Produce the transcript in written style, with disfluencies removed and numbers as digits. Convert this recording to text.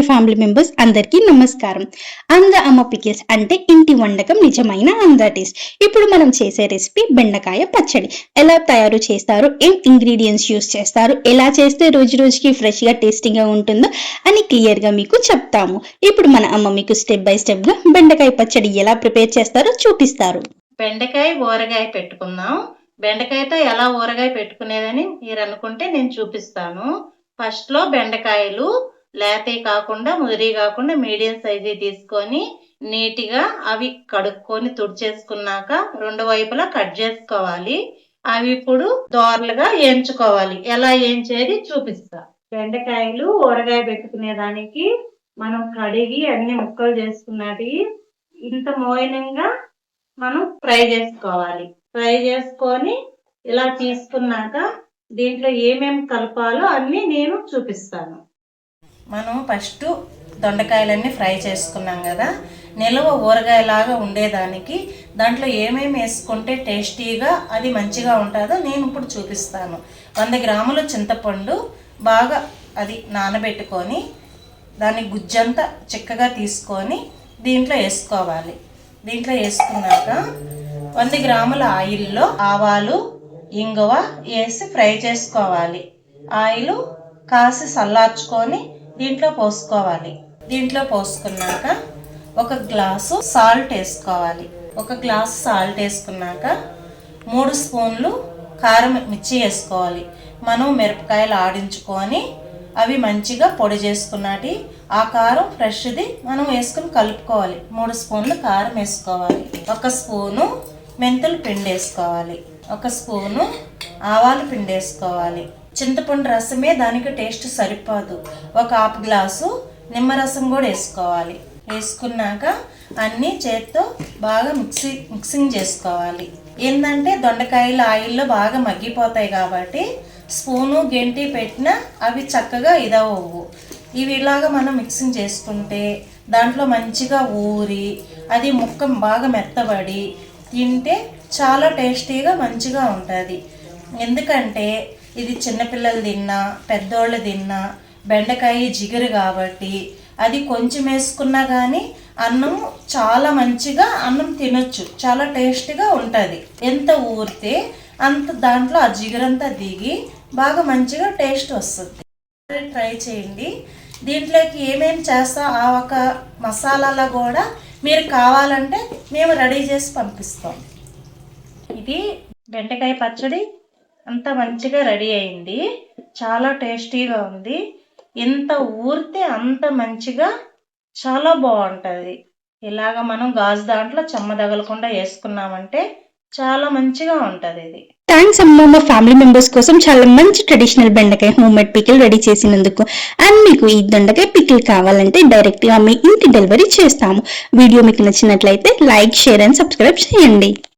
My family members అందరికీ నమస్కారం. ఆంధ్ర అమ్మ పికిల్స్ అంటే ఇంటి వంటకం నిజమైన ఆంధ్ర టేస్ట్. ఇప్పుడు మనం చేసే రెసిపీ బెండకాయ పచ్చడి. ఎలా తయారు చేస్తారు, ఏం ఇంగ్రీడియంట్స్ యూస్ చేస్తారు, ఎలా చేస్తే రోజు రోజుకి ఫ్రెష్ గా టేస్టీగా ఉంటుందో అని క్లియర్ గా మీకు చెప్తాము. ఇప్పుడు మన అమ్మ మీకు స్టెప్ బై స్టెప్ గా బెండకాయ పచ్చడి ఎలా ప్రిపేర్ చేస్తారో చూపిస్తారు. బెండకాయ ఊరగాయ పెట్టుకుందాం. బెండకాయతో ఎలా ఊరగాయ పెట్టుకునేదని మీరు అనుకుంటే నేను చూపిస్తాను. ఫస్ట్ లో బెండకాయలు లేతవి కాకుండా ముదిరి కాకుండా మీడియం సైజు తీసుకొని నీట్గా అవి కడుక్కొని తుడిచేసుకున్నాక రెండు వైపులా కట్ చేసుకోవాలి. అవి ఇప్పుడు దోరలుగా వేయించుకోవాలి. ఎలా వేయించేది చూపిస్తా. బెండకాయలు ఊరగాయ పెట్టుకునే దానికి మనం కడిగి అన్ని ముక్కలు చేసుకున్నది ఇంత మోయనంగా మనం ఫ్రై చేసుకోవాలి. ఫ్రై చేసుకొని ఇలా తీసుకున్నాక దీంట్లో ఏమేమి కలపాలో అన్నీ నేను చూపిస్తాను. మనం ఫస్ట్ దొండకాయలన్నీ ఫ్రై చేసుకున్నాం కదా, నిల్వ ఊరగాయలాగా ఉండేదానికి దాంట్లో ఏమేమి వేసుకుంటే టేస్టీగా అది మంచిగా ఉంటుందో నేను ఇప్పుడు చూపిస్తాను. 100 గ్రాముల చింతపండు బాగా అది నానబెట్టుకొని దాని గుజ్జంతా చిక్కగా తీసుకొని దీంట్లో వేసుకోవాలి. దీంట్లో వేసుకున్నాక 100 గ్రాముల ఆయిల్లో ఆవాలు ఇంగువ వేసి ఫ్రై చేసుకోవాలి. ఆయిల్ కాసి చల్లార్చుకొని దీంట్లో పోసుకోవాలి. దీంట్లో పోసుకున్నాక 1 గ్లాసు సాల్ట్ వేసుకోవాలి. 1 గ్లాసు సాల్ట్ వేసుకున్నాక 3 స్పూన్లు కారం మిర్చి వేసుకోవాలి. మనం మిరపకాయలు ఆడించుకొని అవి మంచిగా పొడి చేసుకున్నటి ఆ కారం ఫ్రెష్ది మనం వేసుకుని కలుపుకోవాలి. 3 స్పూన్లు కారం వేసుకోవాలి. 1 స్పూను మెంతులు పిండి వేసుకోవాలి. 1 స్పూను ఆవాలు పిండి వేసుకోవాలి. చింతపండు రసమే దానికి టేస్ట్ సరిపోదు. 1/2 గ్లాసు నిమ్మరసం కూడా వేసుకోవాలి. వేసుకున్నాక అన్నీ చేత్తో బాగా మిక్సింగ్ చేసుకోవాలి. ఏంటంటే దొండకాయలు ఆయిల్లో బాగా మగ్గిపోతాయి కాబట్టి స్పూను గెంటి పెట్టినా అవి చక్కగా ఇదవ్వవు. ఇవి ఇలాగా మనం మిక్సింగ్ చేసుకుంటే దాంట్లో మంచిగా ఊరి అది ముక్క బాగా మెత్తబడి తింటే చాలా టేస్టీగా మంచిగా ఉంటుంది. ఎందుకంటే ఇది చిన్నపిల్లలు తిన్నా పెద్దోళ్ళు తిన్నా బెండకాయ జిగురు కాబట్టి అది కొంచెం వేసుకున్నా కానీ అన్నం చాలా మంచిగా అన్నం తినొచ్చు, చాలా టేస్టీగా ఉంటుంది. ఎంత ఊరితే అంత దాంట్లో ఆ జిగురంతా దిగి బాగా మంచిగా టేస్ట్ వస్తుంది. ట్రై చేయండి. దీంట్లోకి ఏమేమి చేస్తా ఆ ఒక మసాలాలో కూడా మీరు కావాలంటే మేము రెడీ చేసి పంపిస్తాం. ఇది బెండకాయ పచ్చడి అంత మంచిగా రెడీ అయింది. చాలా టేస్టీగా ఉంది. ఎంత ఊరితే అంత మంచిగా చాలా బాగుంటుంది. ఇలాగ మనం గాజు దాంట్లో చెమ్మ తగలకుండా వేసుకున్నామంటే చాలా మంచిగా ఉంటుంది. ఇది థ్యాంక్స్ అమ్మ, మా ఫ్యామిలీ మెంబర్స్ కోసం చాలా మంచి ట్రెడిషనల్ బెండకాయ హోమ్మేడ్ పికిల్ రెడీ చేసినందుకు. అండ్ మీకు ఈ దొండకాయ పికిల్ కావాలంటే డైరెక్ట్ గా మీ ఇంటి డెలివరీ చేస్తాము. వీడియో మీకు నచ్చినట్లయితే లైక్, షేర్ అండ్ సబ్స్క్రైబ్ చేయండి.